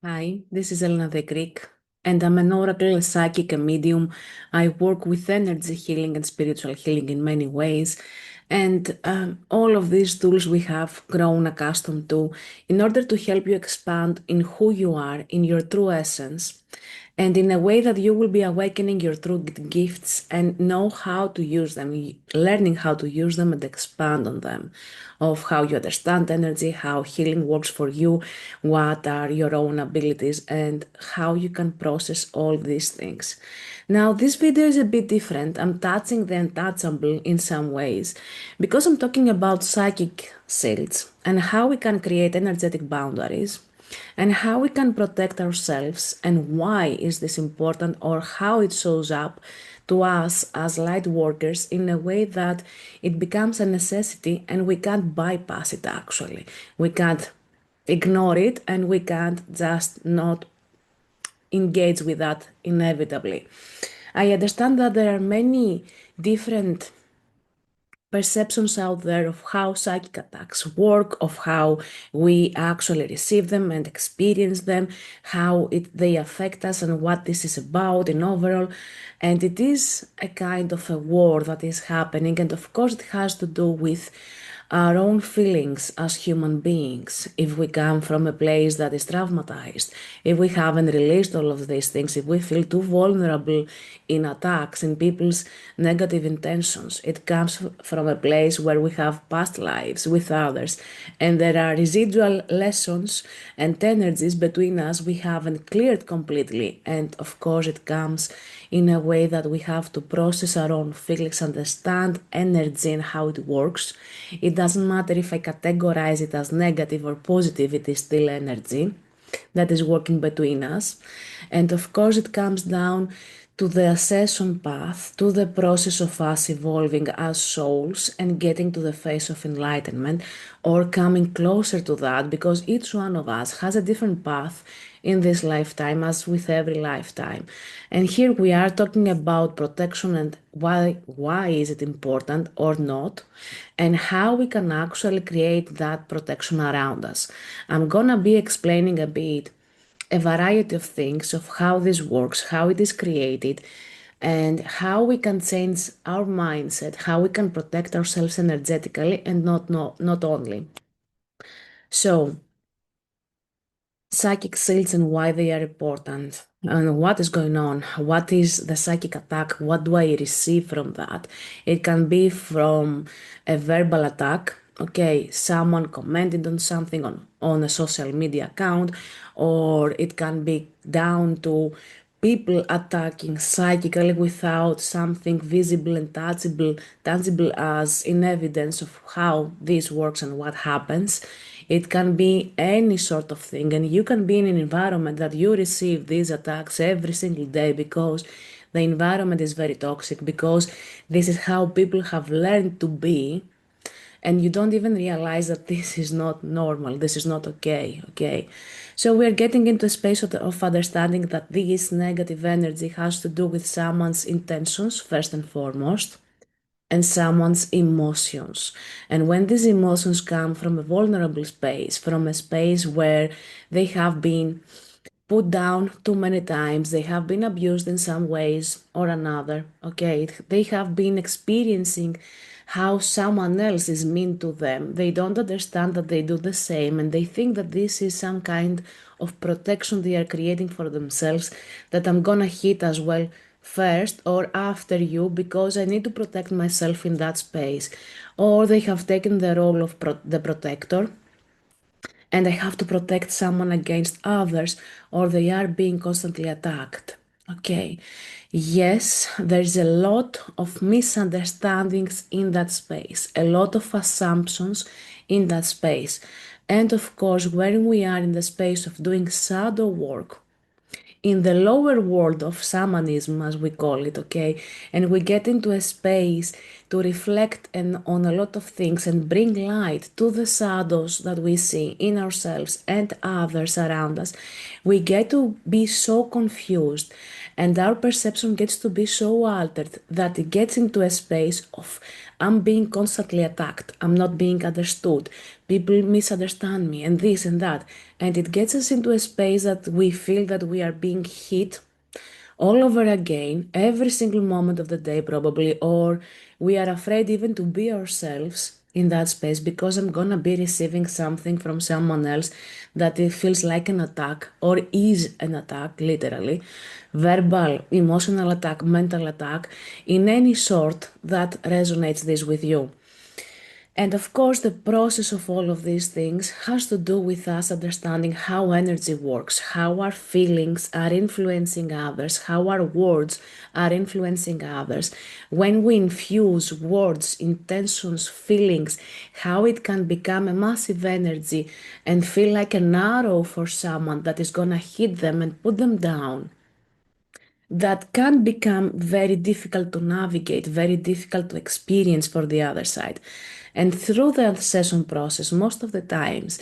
Hi, this is Elena the Greek, and I'm an oracle, a psychic, a medium. I work with energy healing and spiritual healing in many ways, and all of these tools we have grown accustomed to in order to help you expand in who you are, in your true essence, and in a way that you will be awakening your true gifts and know how to use them, learning how to use them and expand on them, of how you understand energy, how healing works for you, what are your own abilities, and how you can process all these things. Now, this video is a bit different. I'm touching the untouchable in some ways because I'm talking about psychic shields and how we can create energetic boundaries and how we can protect ourselves and why is this important or how it shows up to us as light workers in a way that it becomes a necessity and we can't bypass it actually. We can't ignore it and we can't just not engage with that inevitably. I understand that there are many different perceptions out there of how psychic attacks work, of how we actually receive them and experience them, how they affect us, and what this is about in overall. And it is a kind of a war that is happening, and of course, it has to do with our own feelings as human beings. If we come from a place that is traumatized, if we haven't released all of these things, if we feel too vulnerable in attacks, in people's negative intentions, it comes from a place where we have past lives with others, and there are residual lessons and energies between us we haven't cleared completely. And of course, it comes in a way that we have to process our own feelings, understand energy and how it works. It doesn't matter if I categorize it as negative or positive, it is still energy that is working between us. And of course, it comes down to the ascension path, to the process of us evolving as souls and getting to the phase of enlightenment or coming closer to that, because each one of us has a different path in this lifetime, as with every lifetime. And here we are talking about protection and why is it important or not, and how we can actually create that protection around us. I'm gonna be explaining a bit a variety of things of how this works, how it is created, and how we can change our mindset, how we can protect ourselves energetically and not only. So, psychic shields and why they are important and what is going on, what is the psychic attack, what do I receive from that. It can be from a verbal attack, okay, someone commented on something on a social media account, or it can be down to people attacking psychically without something visible and tangible as in evidence of how this works and what happens. It can be any sort of thing, and you can be in an environment that you receive these attacks every single day because the environment is very toxic, because this is how people have learned to be, and you don't even realize that this is not normal, this is not okay. So we're getting into a space of understanding that this negative energy has to do with someone's intentions first and foremost, and someone's emotions. And when these emotions come from a vulnerable space, from a space where they have been put down too many times, they have been abused in some ways or another, okay? They have been experiencing how someone else is mean to them. They don't understand that they do the same, and they think that this is some kind of protection they are creating for themselves, that I'm gonna hit as well first or after you because I need to protect myself in that space. Or they have taken the role of the protector, and I have to protect someone against others, or they are being constantly attacked. Okay, yes, there's a lot of misunderstandings in that space, a lot of assumptions in that space. And of course, when we are in the space of doing shadow work, in the lower world of shamanism, as we call it, okay, and we get into a space to reflect on a lot of things and bring light to the shadows that we see in ourselves and others around us, we get to be so confused and our perception gets to be so altered that it gets into a space of I'm being constantly attacked, I'm not being understood, people misunderstand me, and this and that. And it gets us into a space that we feel that we are being hit all over again, every single moment of the day, probably, or we are afraid even to be ourselves in that space because I'm gonna be receiving something from someone else that it feels like an attack or is an attack, literally, verbal, emotional attack, mental attack, in any sort that resonates this with you. And of course, the process of all of these things has to do with us understanding how energy works, how our feelings are influencing others, how our words are influencing others. When we infuse words, intentions, feelings, how it can become a massive energy and feel like an arrow for someone that is gonna hit them and put them down, that can become very difficult to navigate, very difficult to experience for the other side. And through the session process, most of the times,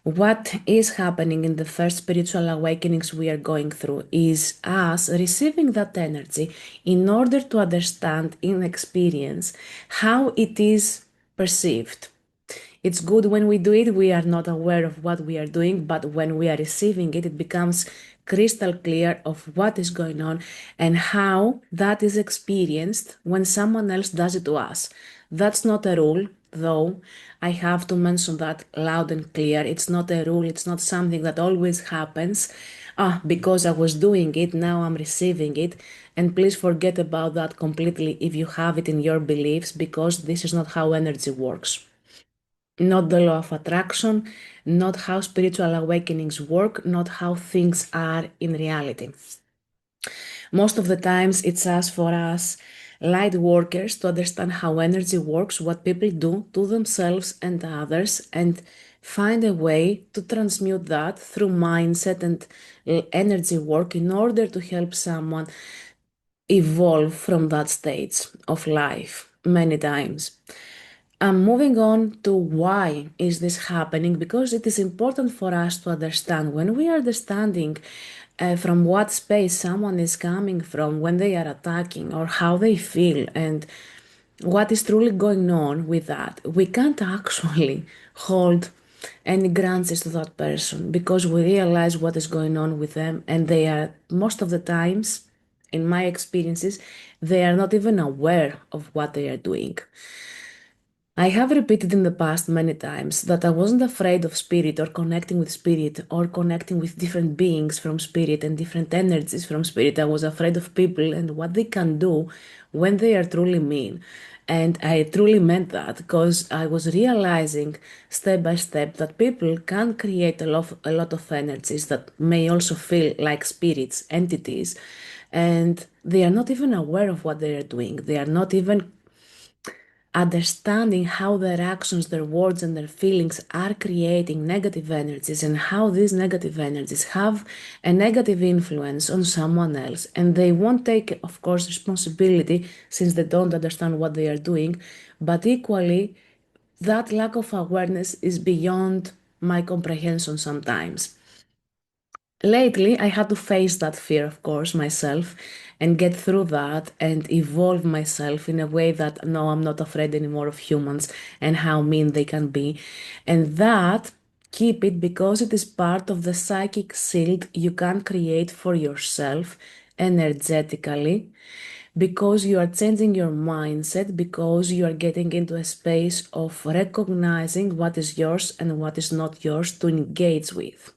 what is happening in the first spiritual awakenings we are going through is us receiving that energy in order to understand in experience how it is perceived. It's good when we do it, we are not aware of what we are doing, but when we are receiving it, it becomes crystal clear of what is going on and how that is experienced when someone else does it to us. That's not a rule, though. I have to mention that loud and clear. It's not a rule, it's not something that always happens. Because I was doing it, now I'm receiving it. And please forget about that completely if you have it in your beliefs, because this is not how energy works, not the law of attraction, not how spiritual awakenings work, not how things are in reality. Most of the times, it's us for us light workers to understand how energy works, what people do to themselves and others, and find a way to transmute that through mindset and energy work in order to help someone evolve from that stage of life many times. I'm moving on to why is this happening, because it is important for us to understand when we are understanding from what space someone is coming from when they are attacking or how they feel and what is truly going on with that. We can't actually hold any grudges to that person because we realize what is going on with them, and they are most of the times, in my experiences, they are not even aware of what they are doing. I have repeated in the past many times that I wasn't afraid of spirit or connecting with spirit or connecting with different beings from spirit and different energies from spirit. I was afraid of people and what they can do when they are truly mean. And I truly meant that because I was realizing step by step that people can create a lot of energies that may also feel like spirits, entities, and they are not even aware of what they are doing. They are not even understanding how their actions, their words, and their feelings are creating negative energies and how these negative energies have a negative influence on someone else. And they won't take, of course, responsibility since they don't understand what they are doing. But equally, that lack of awareness is beyond my comprehension sometimes. Lately, I had to face that fear, of course, myself and get through that and evolve myself in a way that no, I'm not afraid anymore of humans and how mean they can be. And that, keep it because it is part of the psychic shield you can create for yourself energetically, because you are changing your mindset, because you are getting into a space of recognizing what is yours and what is not yours to engage with.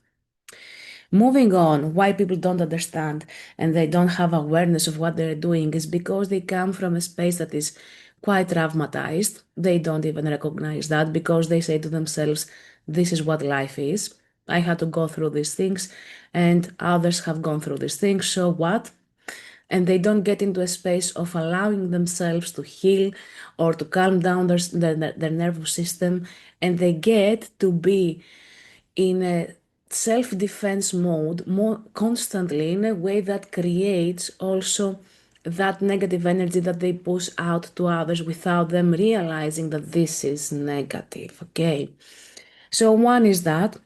Moving on, why people don't understand and they don't have awareness of what they're doing is because they come from a space that is quite traumatized. They don't even recognize that because they say to themselves, this is what life is. I had to go through these things and others have gone through these things. So what? And they don't get into a space of allowing themselves to heal or to calm down their nervous system. And they get to be in a self-defense mode more constantly in a way that creates also that negative energy that they push out to others without them realizing that this is negative. Okay. So one is that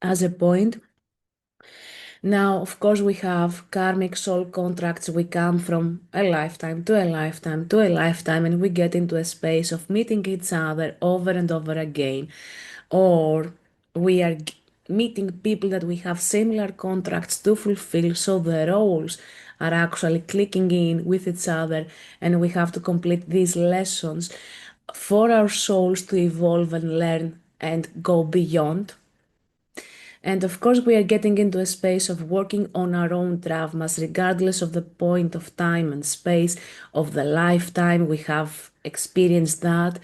as a point. Now, of course, we have karmic soul contracts. We come from a lifetime to a lifetime to a lifetime, and we get into a space of meeting each other over and over again. Or we are meeting people that we have similar contracts to fulfill, so the roles are actually clicking in with each other, and we have to complete these lessons for our souls to evolve and learn and go beyond. And of course, we are getting into a space of working on our own traumas, regardless of the point of time and space of the lifetime. We have experienced that.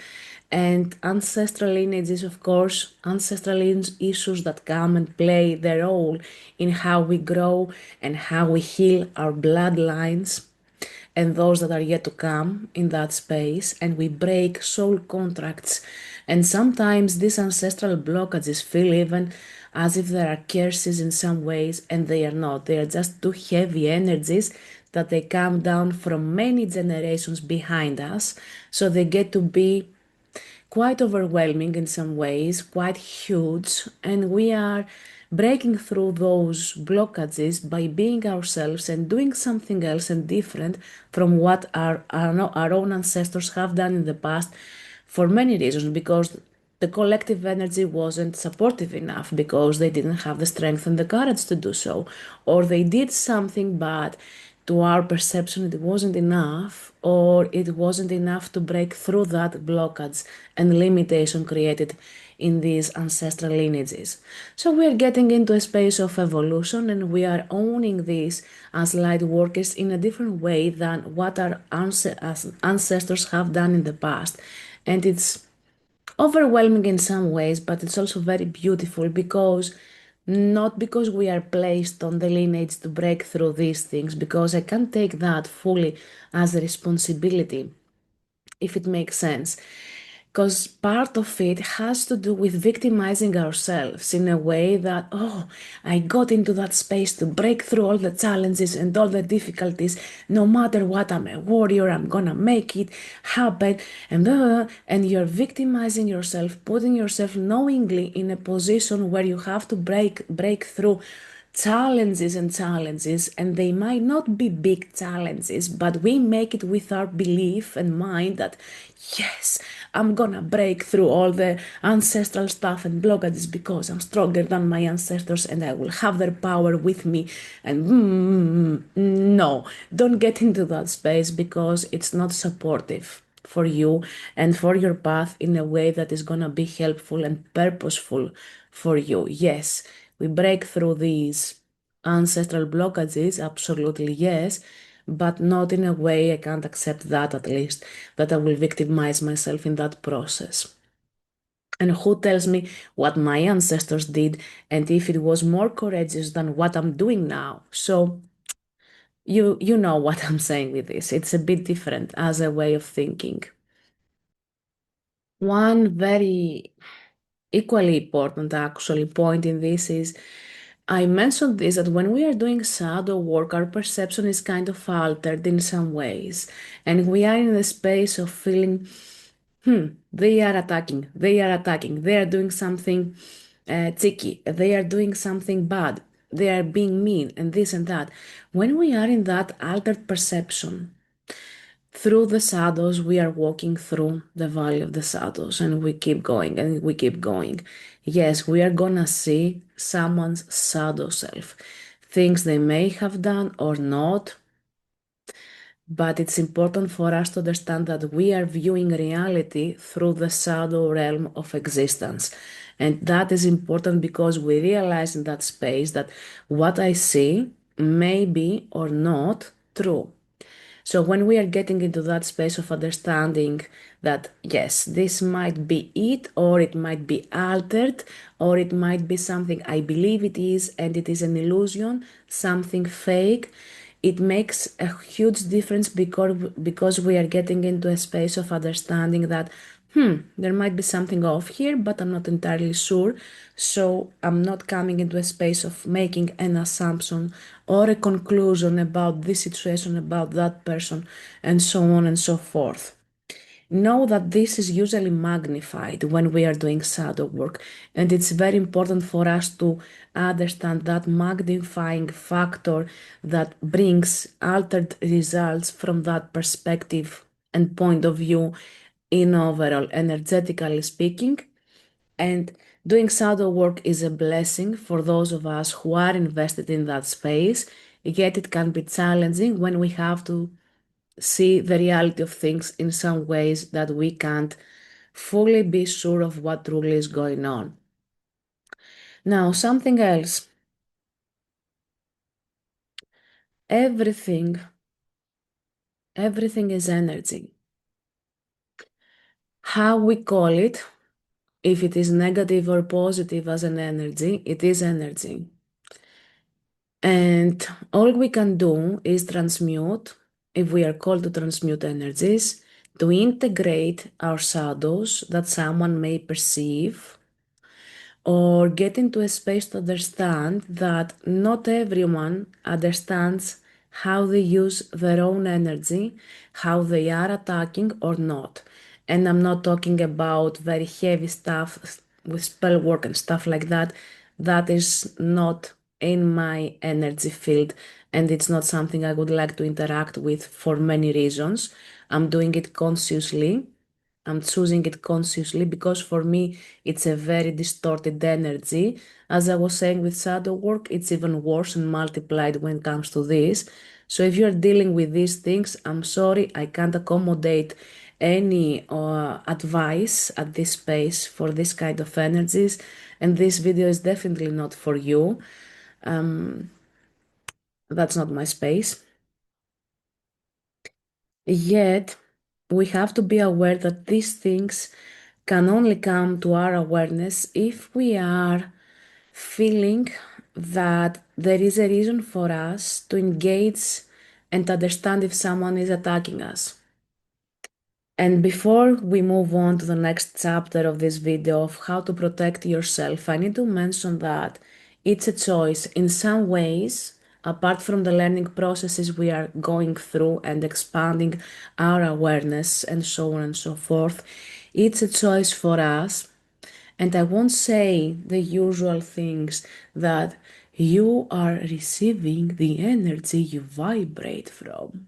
And ancestral lineages, of course, ancestral issues that come and play their role in how we grow and how we heal our bloodlines and those that are yet to come in that space, and we break soul contracts. And sometimes these ancestral blockages feel even as if there are curses in some ways, and they are not. They are just too heavy energies that they come down from many generations behind us. So they get to be quite overwhelming in some ways, quite huge, and we are breaking through those blockages by being ourselves and doing something else and different from what our own ancestors have done in the past for many reasons, because the collective energy wasn't supportive enough, because they didn't have the strength and the courage to do so, or they did something bad to our perception, it wasn't enough, or it wasn't enough to break through that blockage and limitation created in these ancestral lineages. So we are getting into a space of evolution, and we are owning this as light workers in a different way than what our ancestors have done in the past. And it's overwhelming in some ways, but it's also very beautiful, because not because we are placed on the lineage to break through these things, because I can take that fully as a responsibility, if it makes sense. Because part of it has to do with victimizing ourselves in a way that, oh, I got into that space to break through all the challenges and all the difficulties. No matter what, I'm a warrior, I'm gonna make it happen. And you're victimizing yourself, putting yourself knowingly in a position where you have to break through challenges and challenges, and they might not be big challenges, but we make it with our belief and mind that yes, I'm gonna break through all the ancestral stuff and blockages because I'm stronger than my ancestors and I will have their power with me. And no, don't get into that space, because it's not supportive for you and for your path in a way that is gonna be helpful and purposeful for you. Yes, we break through these ancestral blockages, absolutely yes, but not in a way I can't accept that, at least, that I will victimize myself in that process. And who tells me what my ancestors did and if it was more courageous than what I'm doing now? So you know what I'm saying with this. It's a bit different as a way of thinking. One very equally important actually point in this is, I mentioned this, that when we are doing shadow work, our perception is kind of altered in some ways, and we are in the space of feeling, they are attacking, they are doing something cheeky, they are doing something bad, they are being mean, and this and that. When we are in that altered perception, through the shadows, we are walking through the valley of the shadows, and we keep going and we keep going. Yes, we are gonna see someone's shadow self, things they may have done or not, but it's important for us to understand that we are viewing reality through the shadow realm of existence. And that is important because we realize in that space that what I see may be or not true. So when we are getting into that space of understanding that yes, this might be it, or it might be altered, or it might be something I believe it is and it is an illusion, something fake, it makes a huge difference, because we are getting into a space of understanding that there might be something off here, but I'm not entirely sure. So I'm not coming into a space of making an assumption or a conclusion about this situation, about that person, and so on and so forth. Know that this is usually magnified when we are doing shadow work, and it's very important for us to understand that magnifying factor that brings altered results from that perspective and point of view in overall, energetically speaking. And doing shadow work is a blessing for those of us who are invested in that space, yet it can be challenging when we have to see the reality of things in some ways that we can't fully be sure of what truly is going on. Now, something else. Everything, everything is energy. How we call it, if it is negative or positive as an energy, it is energy. And all we can do is transmute, if we are called to transmute energies, to integrate our shadows that someone may perceive, or get into a space to understand that not everyone understands how they use their own energy, how they are attacking or not. And I'm not talking about very heavy stuff with spell work and stuff like that. That is not in my energy field, and it's not something I would like to interact with for many reasons. I'm doing it consciously. I'm choosing it consciously because for me it's a very distorted energy. As I was saying with shadow work, it's even worse and multiplied when it comes to this. So if you're dealing with these things, I'm sorry, I can't accommodate any advice at this space for this kind of energies. And this video is definitely not for you. That's not my space. Yet, we have to be aware that these things can only come to our awareness if we are feeling that there is a reason for us to engage and understand if someone is attacking us. And before we move on to the next chapter of this video of how to protect yourself, I need to mention that it's a choice. In some ways, apart from the learning processes we are going through and expanding our awareness and so on and so forth, it's a choice for us. And I won't say the usual things that you are receiving the energy you vibrate from.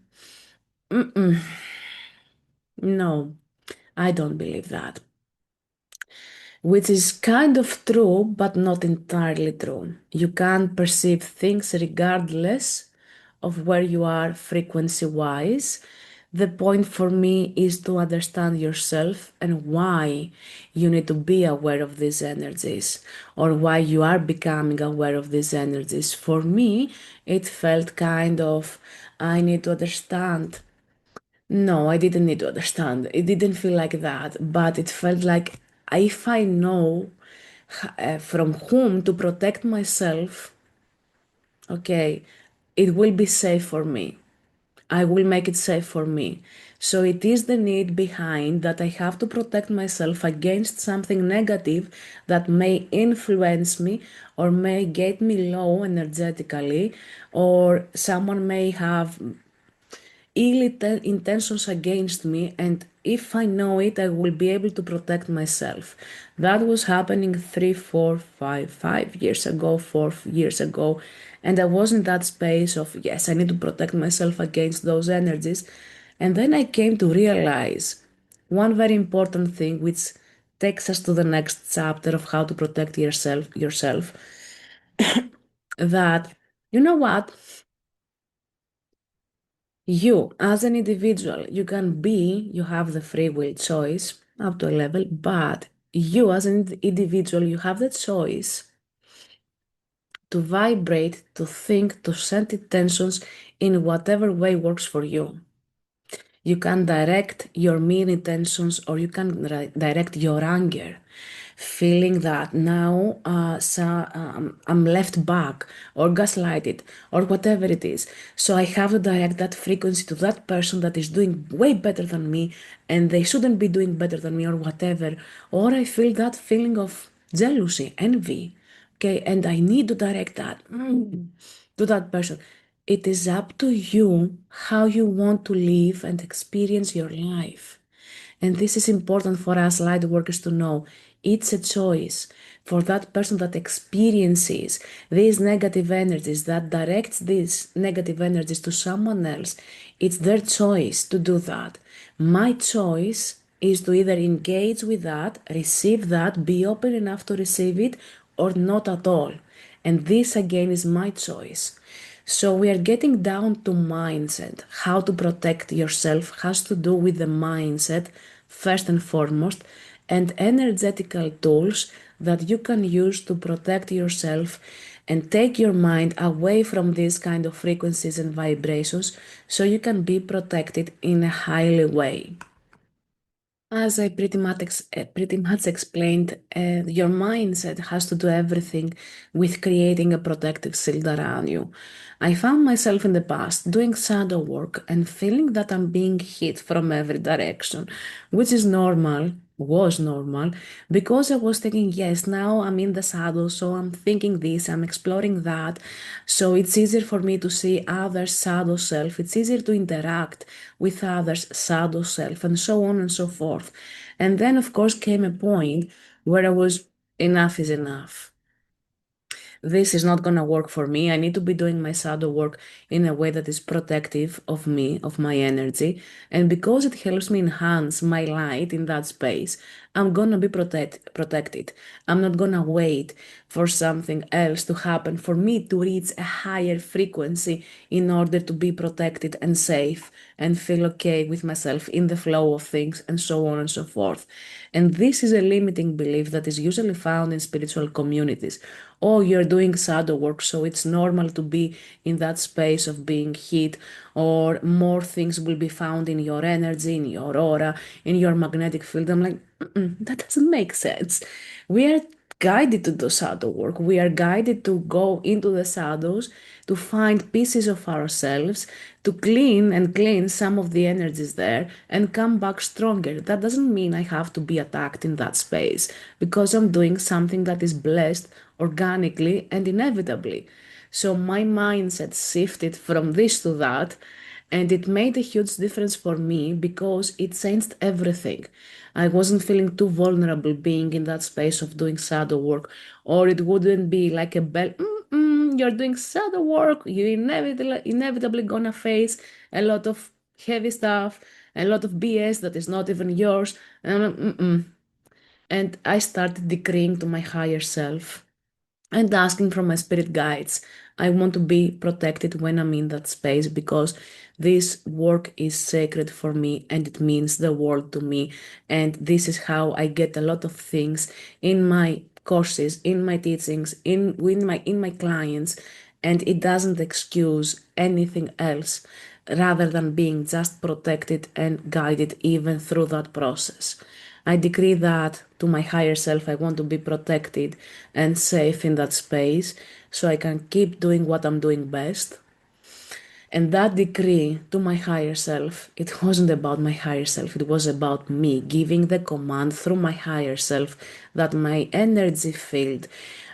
No, I don't believe that. Which is kind of true, but not entirely true. You can perceive things regardless of where you are frequency wise. The point for me is to understand yourself and why you need to be aware of these energies or why you are becoming aware of these energies. For me, it felt kind of I need to understand. No, I didn't need to understand. It didn't feel like that, but it felt like if I know from whom to protect myself, okay, it will be safe for me. I will make it safe for me. So it is the need behind that I have to protect myself against something negative that may influence me or may get me low energetically, or someone may have ill intentions against me, and if I know it, I will be able to protect myself. That was happening 5 years ago, 4 years ago, and I was in that space of yes, I need to protect myself against those energies. And then I came to realize one very important thing, which takes us to the next chapter of how to protect yourself, that you know what? You, as an individual, you can be, you have the free will choice up to a level, but you, as an individual, you have the choice to vibrate, to think, to send intentions in whatever way works for you. You can direct your mean intentions or you can direct your anger. feeling that now I'm left back or gaslighted or whatever it is. So I have to direct that frequency to that person that is doing way better than me and they shouldn't be doing better than me or whatever. Or I feel that feeling of jealousy, envy. Okay, and I need to direct that to that person. It is up to you how you want to live and experience your life. And this is important for us light workers to know. It's a choice for that person that experiences these negative energies, that directs these negative energies to someone else. It's their choice to do that. My choice is to either engage with that, receive that, be open enough to receive it, or not at all. And this again is my choice. So we are getting down to mindset. How to protect yourself has to do with the mindset first and foremost, and energetical tools that you can use to protect yourself and take your mind away from these kind of frequencies and vibrations so you can be protected in a highly way. As I pretty much explained, your mindset has to do everything with creating a protective shield around you. I found myself in the past doing shadow work and feeling that I'm being hit from every direction, which is normal, was normal, because I was thinking, yes, now I'm in the shadow, so I'm thinking this, I'm exploring that, so it's easier for me to see others' shadow self, it's easier to interact with others' shadow self, and so on and so forth. And then, of course, came a point where I was, enough is enough. This is not going to work for me. I need to be doing my shadow work in a way that is protective of me, of my energy. And because it helps me enhance my light in that space, I'm going to be protected. I'm not going to wait for something else to happen for me to reach a higher frequency in order to be protected and safe and feel okay with myself in the flow of things and so on and so forth. And this is a limiting belief that is usually found in spiritual communities. Oh, you're doing shadow work, so it's normal to be in that space of being hit, or more things will be found in your energy, in your aura, in your magnetic field. I'm like, that doesn't make sense. We are guided to do shadow work. We are guided to go into the shadows, to find pieces of ourselves, to clean and cleanse some of the energies there and come back stronger. That doesn't mean I have to be attacked in that space because I'm doing something that is blessed organically and inevitably. So my mindset shifted from this to that, and it made a huge difference for me because it changed everything. I wasn't feeling too vulnerable being in that space of doing shadow work, or it wouldn't be like a bell. You're doing shadow work. You're inevitably gonna face a lot of heavy stuff, a lot of BS that is not even yours. And I'm like, And I started decreeing to my higher self and asking from my spirit guides. I want to be protected when I'm in that space because this work is sacred for me and it means the world to me. And this is how I get a lot of things in my courses, in my teachings, in my clients, and it doesn't excuse anything else rather than being just protected and guided even through that process. I decree that to my higher self, I want to be protected and safe in that space so I can keep doing what I'm doing best. And that decree to my higher self, it wasn't about my higher self, it was about me giving the command through my higher self that my energy field,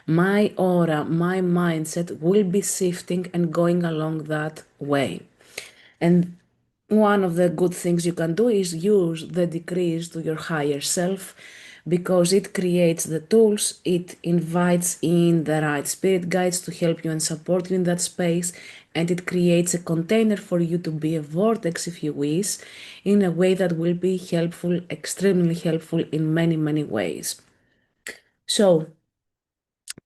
my aura, my mindset will be shifting and going along that way. And one of the good things you can do is use the decrees to your higher self because it creates the tools, it invites in the right spirit guides to help you and support you in that space, and it creates a container for you to be a vortex, if you wish, in a way that will be helpful, extremely helpful in many, many ways. So,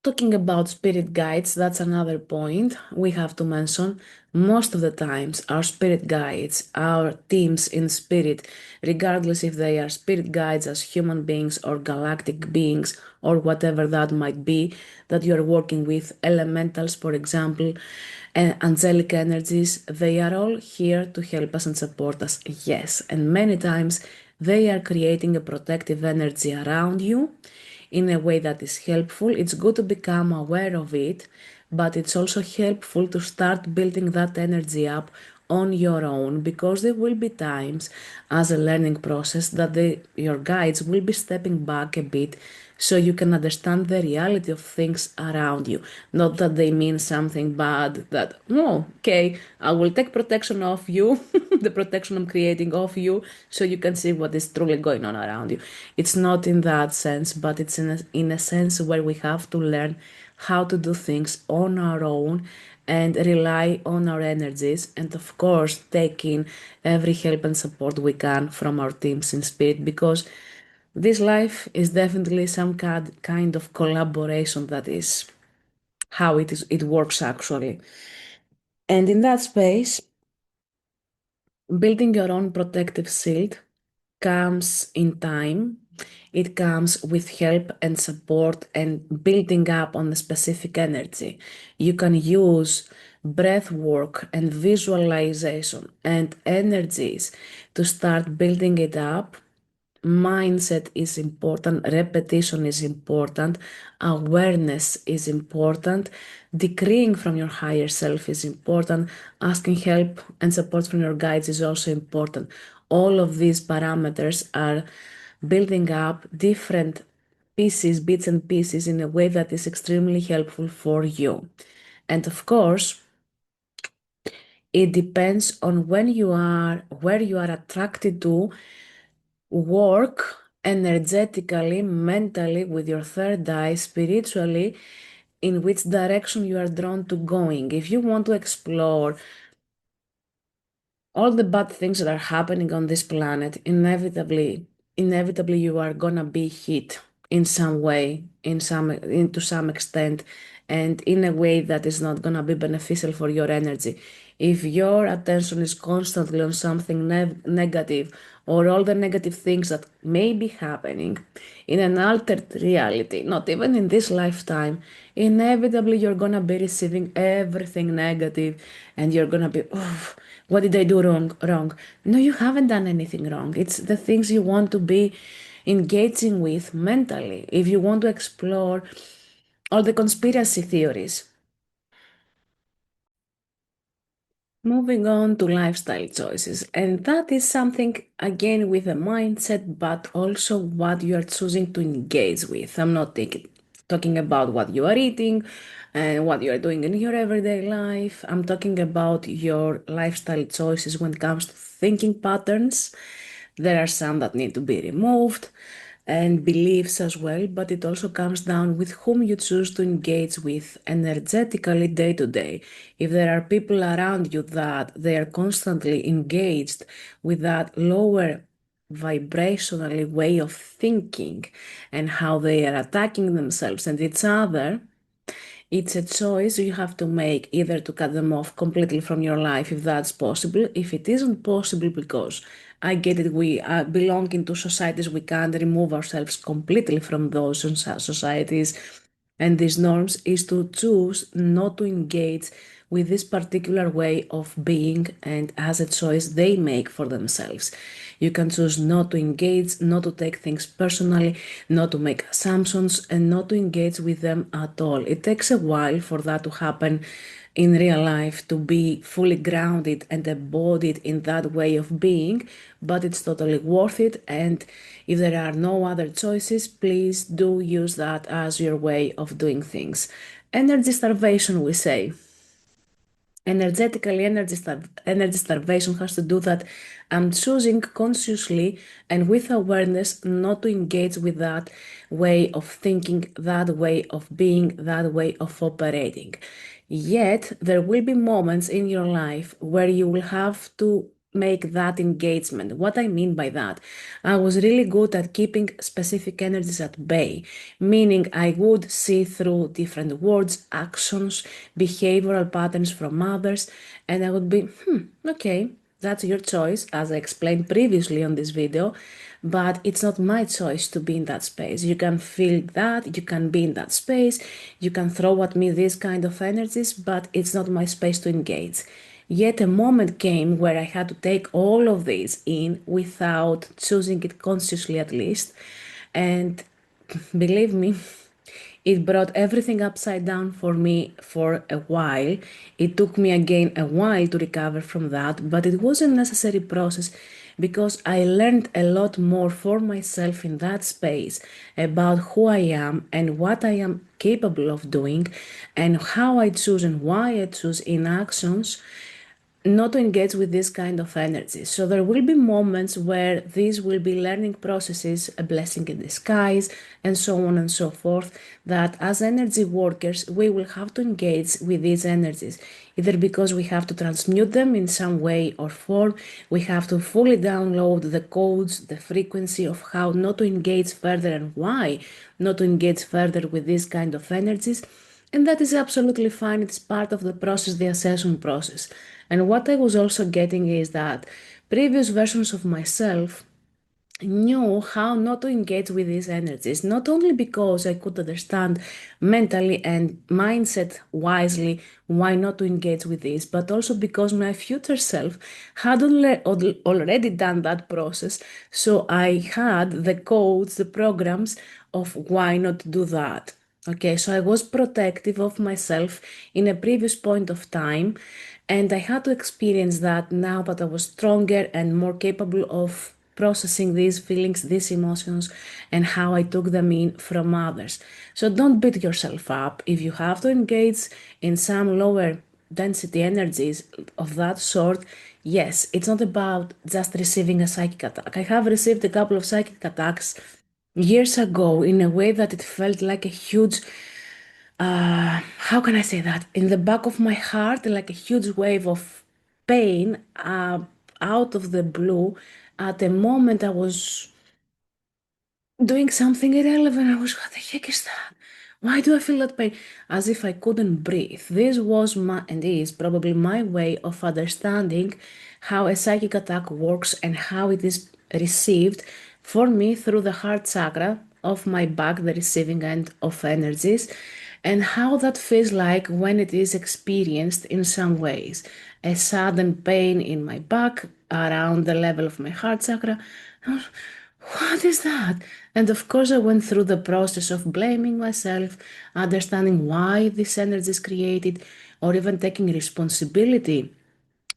talking about spirit guides, that's another point we have to mention. Most of the times, our spirit guides, our teams in spirit, regardless if they are spirit guides as human beings or galactic beings or whatever that might be, that you are working with, elementals, for example, and angelic energies, they are all here to help us and support us, yes. And many times, they are creating a protective energy around you in a way that is helpful. It's good to become aware of it, but it's also helpful to start building that energy up on your own, because there will be times as a learning process that your guides will be stepping back a bit so you can understand the reality of things around you. Not that they mean something bad, that, oh, okay, I will take protection of you, the protection I'm creating of you, so you can see what is truly going on around you. It's not in that sense, but it's in a sense where we have to learn how to do things on our own and rely on our energies, and of course take in every help and support we can from our teams in spirit, because this life is definitely some kind of collaboration. That is how it works actually. And in that space, building your own protective shield comes in time. It comes with help and support and building up on a specific energy. You can use breath work and visualization and energies to start building it up. Mindset is important, repetition is important, awareness is important, decreeing from your higher self is important, asking help and support from your guides is also important. All of these parameters are building up different pieces, bits and pieces in a way that is extremely helpful for you. And of course, it depends on where you are attracted to work energetically, mentally, with your third eye, spiritually, in which direction you are drawn to going. If you want to explore all the bad things that are happening on this planet, inevitably you are gonna be hit in some way, to some extent, and in a way that is not gonna be beneficial for your energy. If your attention is constantly on something negative, or all the negative things that may be happening in an altered reality, not even in this lifetime, inevitably you're gonna be receiving everything negative, and you're gonna be, oh, what did I do wrong? No, you haven't done anything wrong. It's the things you want to be engaging with mentally. If you want to explore all the conspiracy theories. Moving on to lifestyle choices, and that is something again with a mindset, but also what you are choosing to engage with. I'm not talking about what you are eating and what you are doing in your everyday life. I'm talking about your lifestyle choices when it comes to thinking patterns. There are some that need to be removed, and beliefs as well, but it also comes down with whom you choose to engage with energetically day to day. If there are people around you that they are constantly engaged with that lower vibrationally way of thinking and how they are attacking themselves and each other, it's a choice you have to make, either to cut them off completely from your life if that's possible. If it isn't possible, because I get it, we belong into societies, we can't remove ourselves completely from those societies and these norms, is to choose not to engage with this particular way of being, and as a choice they make for themselves. You can choose not to engage, not to take things personally, not to make assumptions, and not to engage with them at all. It takes a while for that to happen in real life, to be fully grounded and embodied in that way of being, but it's totally worth it. And if there are no other choices, please do use that as your way of doing things. Energy starvation, we say. Energetically, energy starvation has to do that I'm choosing consciously and with awareness not to engage with that way of thinking, that way of being, that way of operating. Yet, there will be moments in your life where you will have to make that engagement. What I mean by that, I was really good at keeping specific energies at bay, meaning I would see through different words, actions, behavioral patterns from others, and I would be, okay, that's your choice, as I explained previously on this video, but it's not my choice to be in that space. You can feel that, you can be in that space, you can throw at me these kind of energies, but it's not my space to engage. Yet a moment came where I had to take all of this in without choosing it consciously at least, and believe me, it brought everything upside down for me for a while. It took me again a while to recover from that, but it was a necessary process because I learned a lot more for myself in that space about who I am and what I am capable of doing and how I choose and why I choose in actions not to engage with this kind of energy. So there will be moments where these will be learning processes, a blessing in disguise, and so on and so forth, that as energy workers, we will have to engage with these energies, either because we have to transmute them in some way or form, we have to fully download the codes, the frequency of how not to engage further and why not to engage further with these kind of energies. And that is absolutely fine. It's part of the process, the ascension process. And what I was also getting is that previous versions of myself knew how not to engage with these energies, not only because I could understand mentally and mindset wisely why not to engage with this, but also because my future self had already done that process. So I had the codes, the programs of why not to do that. Okay, so I was protective of myself in a previous point of time, and I had to experience that now that I was stronger and more capable of processing these feelings, these emotions, and how I took them in from others. So don't beat yourself up. If you have to engage in some lower density energies of that sort, yes, it's not about just receiving a psychic attack. I have received a couple of psychic attacks years ago in a way that it felt like a huge how can I say that? In the back of my heart, like a huge wave of pain out of the blue. At the moment, I was doing something irrelevant. I was, what the heck is that? Why do I feel that pain? As if I couldn't breathe. This was my, and is probably my way of understanding how a psychic attack works and how it is received for me through the heart chakra of my back, the receiving end of energies, and how that feels like when it is experienced in some ways. A sudden pain in my back around the level of my heart chakra. What is that? And of course, I went through the process of blaming myself, understanding why this energy is created, or even taking responsibility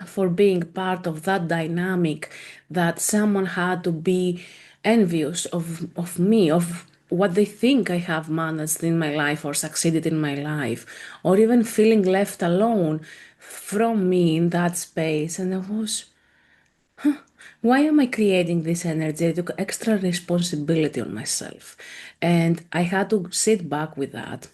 for being part of that dynamic that someone had to be envious of me, of what they think I have managed in my life or succeeded in my life, or even feeling left alone from me in that space. And I was, why am I creating this energy? I took extra responsibility on myself. And I had to sit back with that,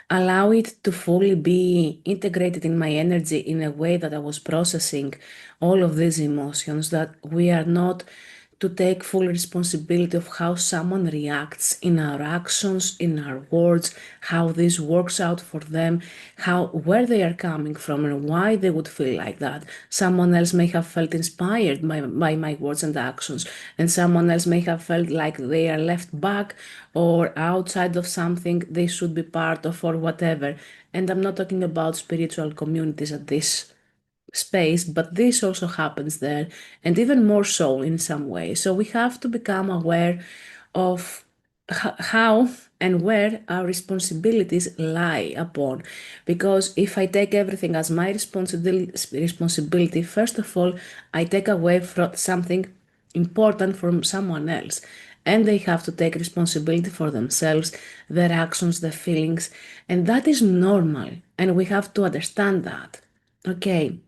allow it to fully be integrated in my energy in a way that I was processing all of these emotions, that we are not to take full responsibility of how someone reacts in our actions, in our words, how this works out for them, how where they are coming from and why they would feel like that. Someone else may have felt inspired by my words and actions, and someone else may have felt like they are left back or outside of something they should be part of or whatever. And I'm not talking about spiritual communities at this space, but this also happens there, and even more so in some way. So we have to become aware of how and where our responsibilities lie upon. Because if I take everything as my responsibility, first of all, I take away from something important from someone else. And they have to take responsibility for themselves, their actions, their feelings. And that is normal. And we have to understand that. Okay.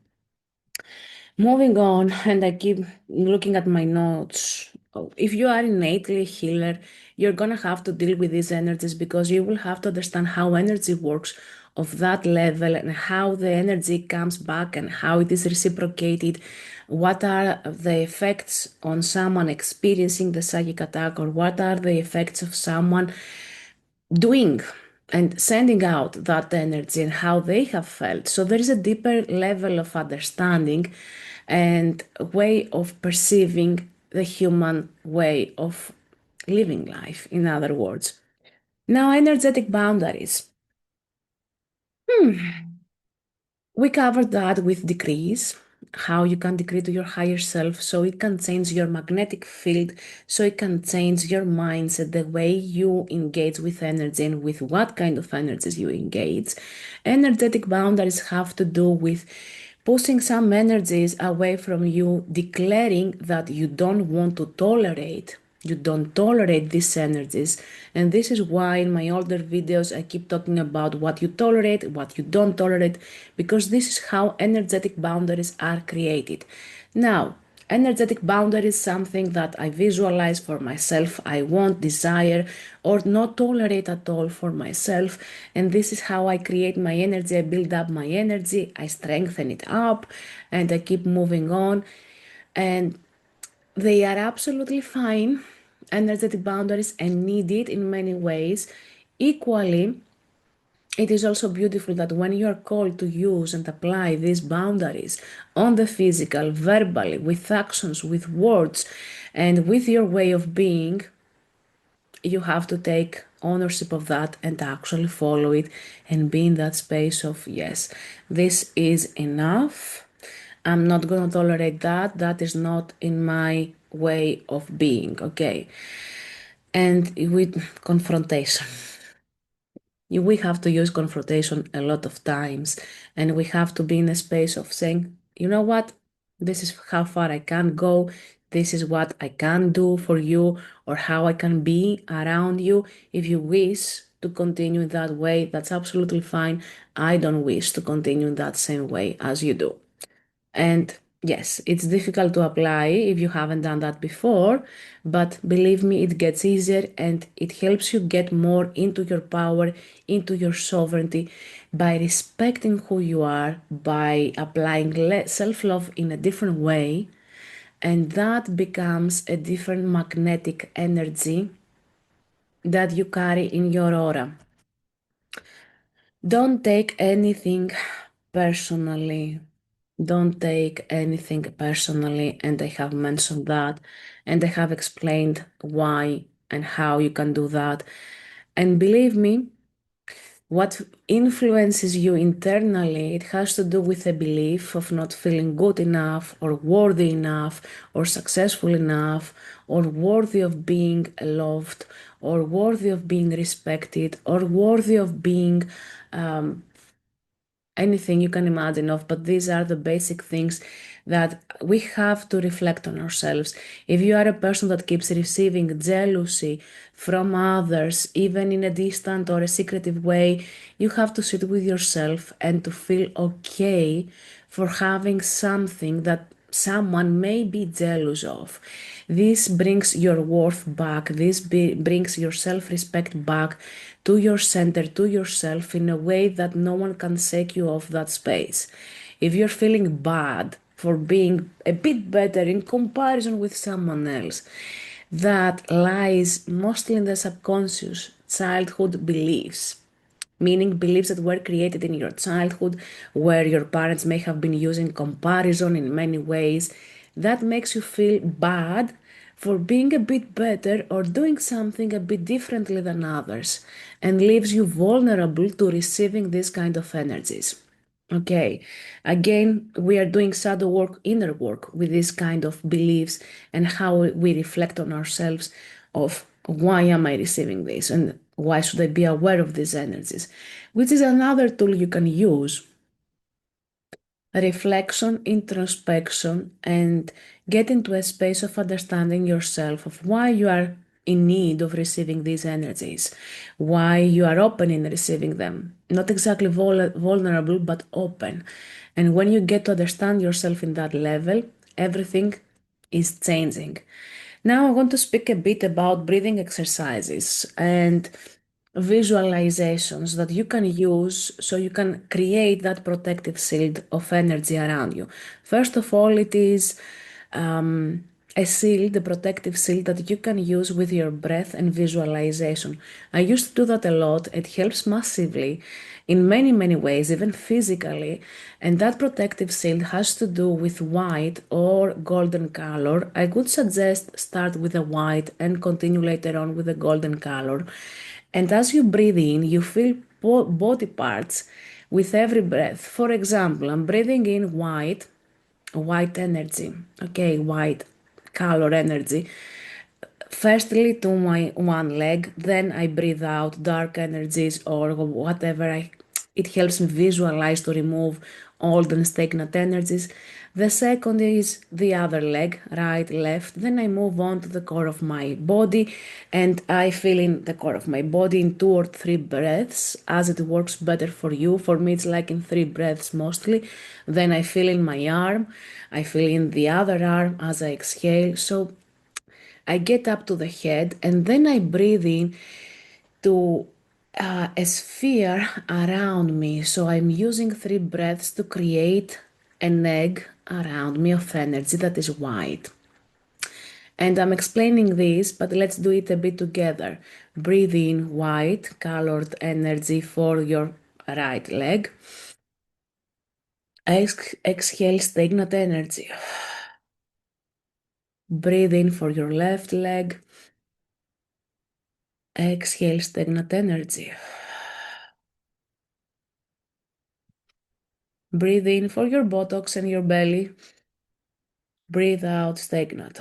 Moving on, and I keep looking at my notes. If you are innately a healer, you're gonna have to deal with these energies because you will have to understand how energy works of that level and how the energy comes back and how it is reciprocated. What are the effects on someone experiencing the psychic attack, or what are the effects of someone doing and sending out that energy and how they have felt. So there is a deeper level of understanding and way of perceiving the human way of living life, in other words. Now, energetic boundaries. We covered that with degrees. how you can decree to your higher self so it can change your magnetic field, so it can change your mindset, the way you engage with energy and with what kind of energies you engage. Energetic boundaries have to do with pushing some energies away from you, declaring that you don't want to tolerate. You don't tolerate these energies. And this is why in my older videos I keep talking about what you tolerate, what you don't tolerate, because this is how energetic boundaries are created. Now, energetic boundary is something that I visualize for myself, I want, desire, or not tolerate at all for myself. And this is how I create my energy. I build up my energy, I strengthen it up, and I keep moving on. And they are absolutely fine, energetic boundaries, and needed in many ways. Equally, it is also beautiful that when you are called to use and apply these boundaries on the physical, verbally, with actions, with words, and with your way of being, you have to take ownership of that and actually follow it and be in that space of, yes, this is enough. I'm not going to tolerate that. That is not in my way of being. Okay. And with confrontation, we have to use confrontation a lot of times, and we have to be in a space of saying, you know what, this is how far I can go, this is what I can do for you, or how I can be around you. If you wish to continue in that way, that's absolutely fine. I don't wish to continue in that same way as you do. And yes, it's difficult to apply if you haven't done that before, but believe me, it gets easier and it helps you get more into your power, into your sovereignty by respecting who you are, by applying self love in a different way. And that becomes a different magnetic energy that you carry in your aura. Don't take anything personally. Don't take anything personally. And I have mentioned that. And I have explained why and how you can do that. And believe me, what influences you internally, it has to do with a belief of not feeling good enough or worthy enough or successful enough or worthy of being loved or worthy of being respected or worthy of being anything you can imagine of, but these are the basic things that we have to reflect on ourselves. If you are a person that keeps receiving jealousy from others, even in a distant or a secretive way, you have to sit with yourself and to feel okay for having something that someone may be jealous of. This brings your worth back. This brings your self respect back to your center, to yourself in a way that no one can shake you off that space. If you're feeling bad for being a bit better in comparison with someone else, that lies mostly in the subconscious childhood beliefs, meaning beliefs that were created in your childhood where your parents may have been using comparison in many ways. That makes you feel bad for being a bit better or doing something a bit differently than others, and leaves you vulnerable to receiving these kind of energies. Okay, again, we are doing shadow work, inner work with this kind of beliefs and how we reflect on ourselves of why am I receiving this and why should I be aware of these energies, which is another tool you can use. Reflection, introspection, and get into a space of understanding yourself of why you are in need of receiving these energies, why you are open in receiving them. Not exactly vulnerable, but open. And when you get to understand yourself in that level, everything is changing. Now, I want to speak a bit about breathing exercises and visualizations that you can use so you can create that protective shield of energy around you. First of all, it is a shield, a protective shield that you can use with your breath and visualization. I used to do that a lot. It helps massively in many, many ways, even physically. And that protective shield has to do with white or golden color. I would suggest start with a white and continue later on with a golden color. And as you breathe in, you feel body parts with every breath. For example, I'm breathing in white white energy, okay, white color energy. Firstly to my one leg, then I breathe out dark energies or whatever. It helps me visualize to remove old and stagnant energies. The second is the other leg, right, left. Then I move on to the core of my body and I feel in the core of my body in 2 or 3 breaths as it works better for you. For me, it's like in 3 breaths mostly. Then I feel in my arm, I feel in the other arm as I exhale. So I get up to the head and then I breathe in to a sphere around me. So I'm using 3 breaths to create an egg around me of energy that is white. And I'm explaining this, but let's do it a bit together. Breathe in white colored energy for your right leg. Exhale stagnant energy. Breathe in for your left leg. Exhale stagnant energy. Breathe in for your buttocks and your belly. Breathe out stagnant.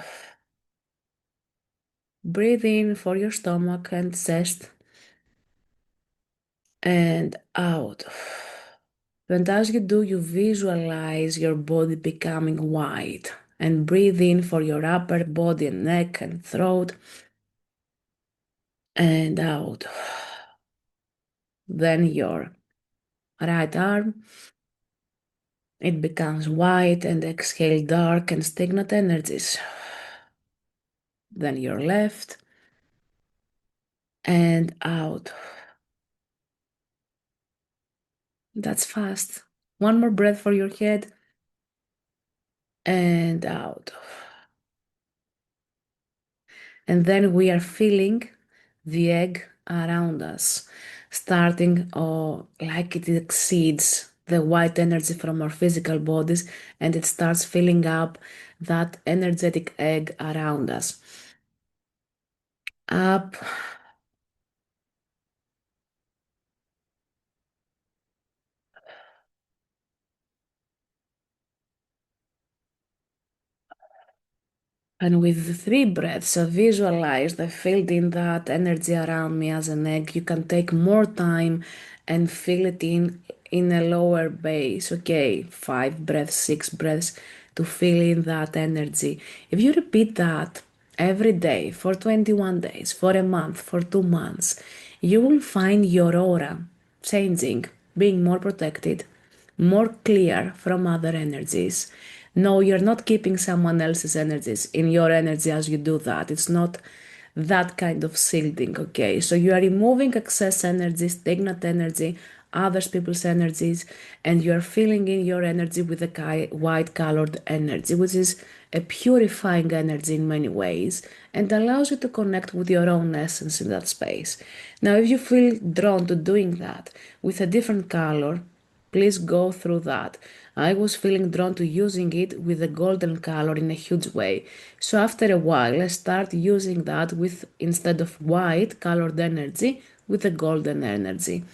Breathe in for your stomach and chest. And out. And as you do, you visualize your body becoming white. And breathe in for your upper body and neck and throat. And out. Then your right arm. It becomes white and exhale dark and stagnant energies. Then your left. And out. That's fast. One more breath for your head. And out. And then we are feeling the egg around us, starting like it exceeds the white energy from our physical bodies and it starts filling up that energetic egg around us. Up. And with the 3 breaths, visualized, I filled in that energy around me as an egg. You can take more time and fill it in a lower base. Okay, 5 breaths, 6 breaths to fill in that energy. If you repeat that every day for 21 days, for a month, for 2 months, you will find your aura changing, being more protected, more clear from other energies. No, you're not keeping someone else's energies in your energy as you do that. It's not that kind of shielding, okay? So you are removing excess energy, stagnant energy, others people's energies, and you are filling in your energy with a white colored energy, which is a purifying energy in many ways and allows you to connect with your own essence in that space. Now, if you feel drawn to doing that with a different color, please go through that. I was feeling drawn to using it with a golden color in a huge way. So after a while, I start using that with, instead of white colored energy, with a golden energy.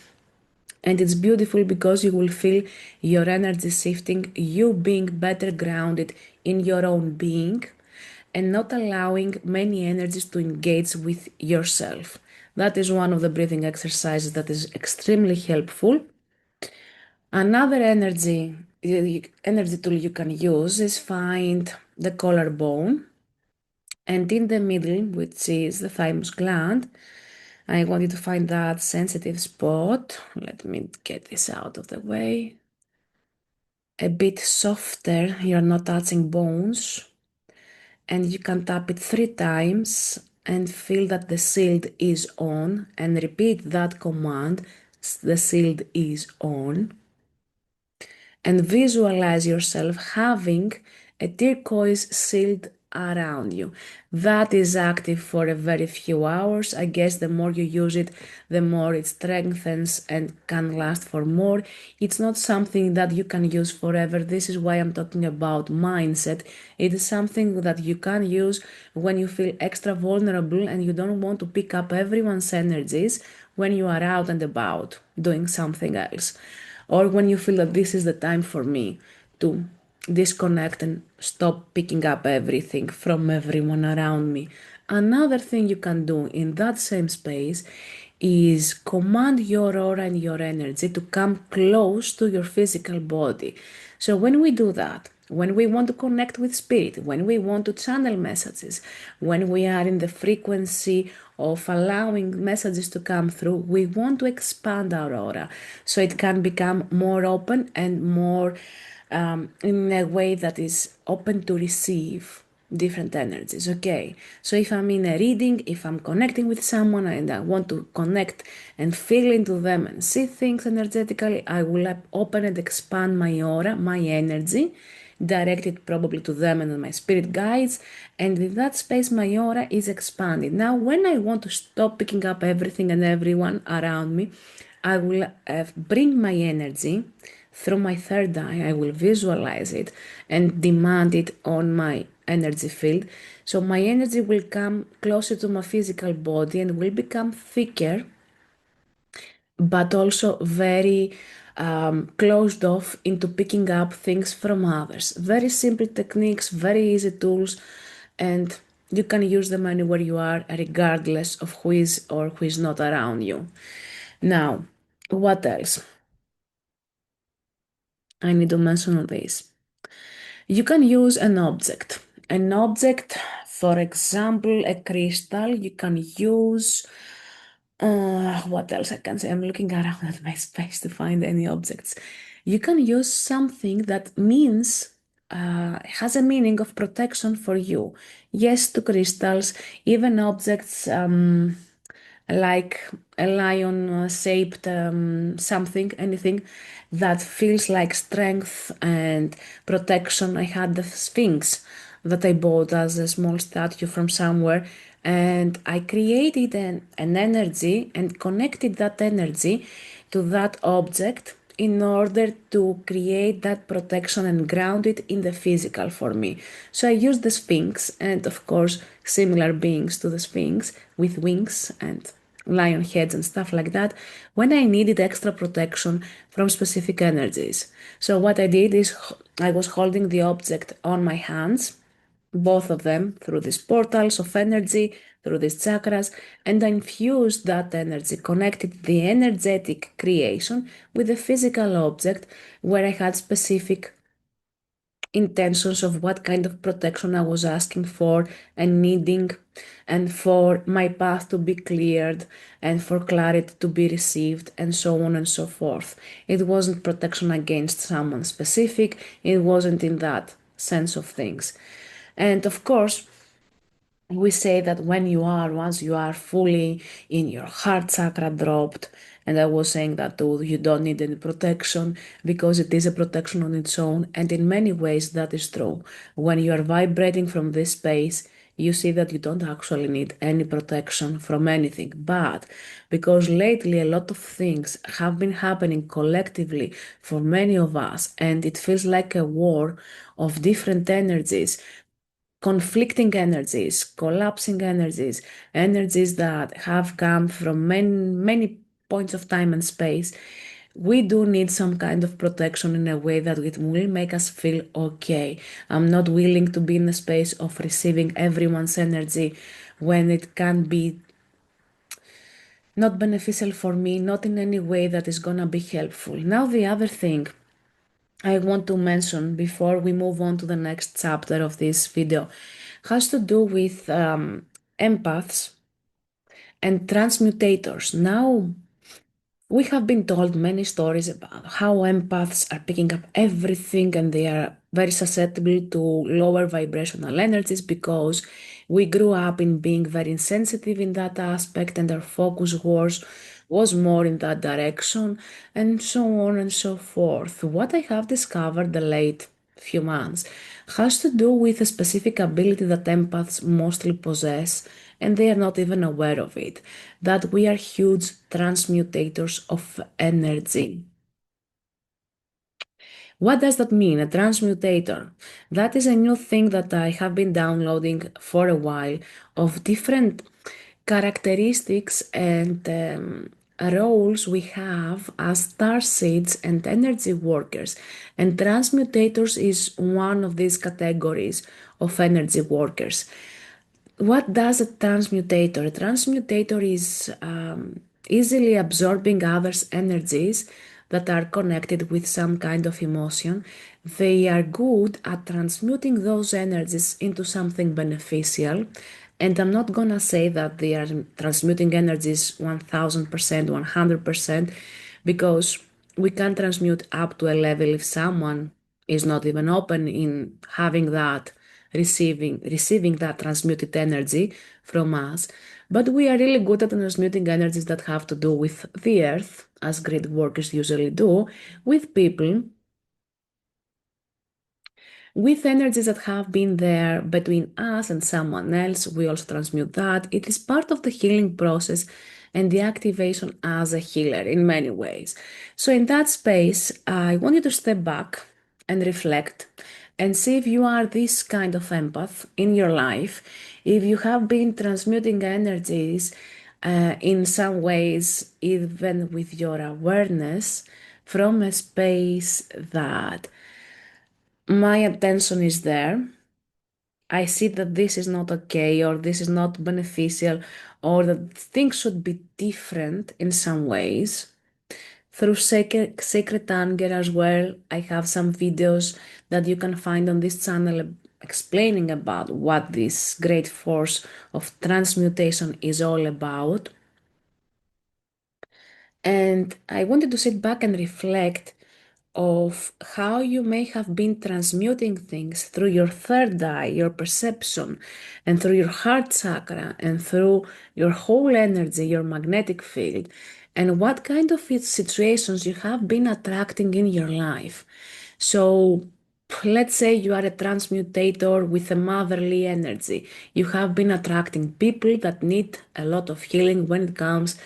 And it's beautiful because you will feel your energy shifting, you being better grounded in your own being and not allowing many energies to engage with yourself. That is one of the breathing exercises that is extremely helpful. Another energy tool you can use is find the collarbone and in the middle, which is the thymus gland. I want you to find that sensitive spot. Let me get this out of the way. A bit softer, you're not touching bones. And you can tap it 3 times and feel that the shield is on and repeat that command, the shield is on. And visualize yourself having a turquoise shield around you. That is active for a very few hours. I guess the more you use it, the more it strengthens and can last for more. It's not something that you can use forever. This is why I'm talking about mindset. It is something that you can use when you feel extra vulnerable and you don't want to pick up everyone's energies when you are out and about doing something else, or when you feel that this is the time for me to disconnect and stop picking up everything from everyone around me. Another thing you can do in that same space is command your aura and your energy to come close to your physical body. So when we do that, when we want to connect with spirit, when we want to channel messages, when we are in the frequency of allowing messages to come through, we want to expand our aura so it can become more open and more in a way that is open to receive different energies. Okay, so if I'm in a reading, if I'm connecting with someone and I want to connect and feel into them and see things energetically, I will open and expand my aura, my energy, direct it probably to them and my spirit guides, and in that space my aura is expanded. Now when I want to stop picking up everything and everyone around me, I will bring my energy through my third eye. I will visualize it and demand it on my energy field. So my energy will come closer to my physical body and will become thicker, but also very closed off into picking up things from others. Very simple techniques, very easy tools, and you can use them anywhere you are, regardless of who is or who is not around you. Now, what else? I need to mention this. You can use an object. An object, for example, a crystal. You can use, what else I can say? I'm looking around at my space to find any objects. You can use something that has a meaning of protection for you. Yes, to crystals, even objects like a lion shaped something, anything that feels like strength and protection. I had the Sphinx that I bought as a small statue from somewhere, and I created an energy and connected that energy to that object in order to create that protection and ground it in the physical for me. So I used the Sphinx and, of course, similar beings to the Sphinx with wings and lion heads and stuff like that when I needed extra protection from specific energies. So what I did is I was holding the object on my hands, both of them, through these portals of energy, through these chakras, and I infused that energy, connected the energetic creation with the physical object where I had specific intentions of what kind of protection I was asking for and needing, and for my path to be cleared, and for clarity to be received, and so on and so forth. It wasn't protection against someone specific, it wasn't in that sense of things. And of course, we say that once you are fully in your heart chakra dropped, and I was saying that too, you don't need any protection because it is a protection on its own, and in many ways that is true. When you are vibrating from this space, you see that you don't actually need any protection from anything. But because lately a lot of things have been happening collectively for many of us, and it feels like a war of different energies, conflicting energies, collapsing energies, energies that have come from many, many points of time and space, we do need some kind of protection in a way that it will make us feel okay. I'm not willing to be in the space of receiving everyone's energy when it can be not beneficial for me, not in any way that is gonna be helpful. Now, the other thing I want to mention before we move on to the next chapter of this video has to do with empaths and transmutators. Now, we have been told many stories about how empaths are picking up everything and they are very susceptible to lower vibrational energies because we grew up in being very insensitive in that aspect and our focus was more in that direction, and so on and so forth. What I have discovered the late few months has to do with a specific ability that empaths mostly possess, and they are not even aware of it, that we are huge transmutators of energy. What does that mean, a transmutator? That is a new thing that I have been downloading for a while of different characteristics and roles we have as star seeds and energy workers, and transmutators is one of these categories of energy workers. What does a transmutator? A transmutator is easily absorbing others' energies that are connected with some kind of emotion. They are good at transmuting those energies into something beneficial. And I'm not gonna say that they are transmuting energies 1000%, 100%, because we can transmute up to a level if someone is not even open in having that receiving that transmuted energy from us. But we are really good at transmuting energies that have to do with the earth, as grid workers usually do, with people, with energies that have been there between us and someone else. We also transmute that. It is part of the healing process and the activation as a healer in many ways. So, in that space, I want you to step back and reflect and see if you are this kind of empath in your life, if you have been transmuting energies in some ways, even with your awareness, from a space that my attention is there. I see that this is not okay, or this is not beneficial, or that things should be different in some ways. Through Sacred Anger as well, I have some videos that you can find on this channel explaining about what this great force of transmutation is all about. And I wanted to sit back and reflect of how you may have been transmuting things through your third eye, your perception, and through your heart chakra, and through your whole energy, your magnetic field, and what kind of situations you have been attracting in your life. So, let's say you are a transmutator with a motherly energy. You have been attracting people that need a lot of healing when it comes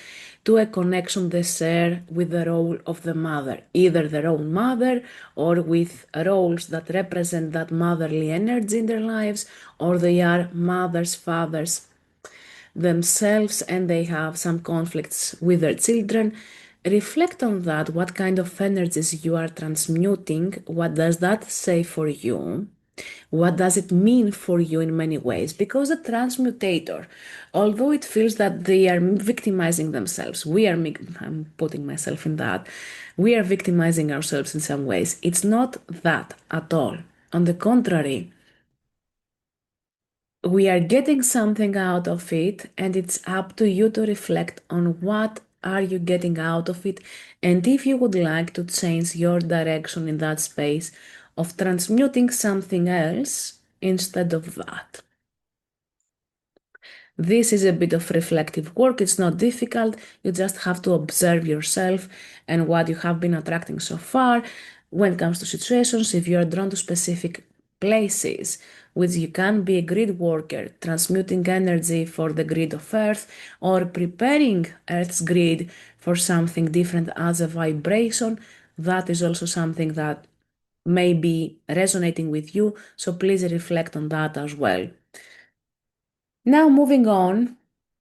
to a connection they share with the role of the mother, either their own mother or with roles that represent that motherly energy in their lives, or they are mothers, fathers themselves and they have some conflicts with their children. Reflect on that, what kind of energies you are transmuting, what does that say for you? What does it mean for you in many ways? Because the transmutator, although it feels that they are victimizing themselves, I'm putting myself in that, we are victimizing ourselves in some ways. It's not that at all. On the contrary, we are getting something out of it, and it's up to you to reflect on what are you getting out of it, and if you would like to change your direction in that space of transmuting something else instead of that. This is a bit of reflective work. It's not difficult. You just have to observe yourself and what you have been attracting so far when it comes to situations. If you are drawn to specific places, which you can be a grid worker, transmuting energy for the grid of Earth, or preparing Earth's grid for something different as a vibration, that is also something that may be resonating with you. So please reflect on that as well. Now moving on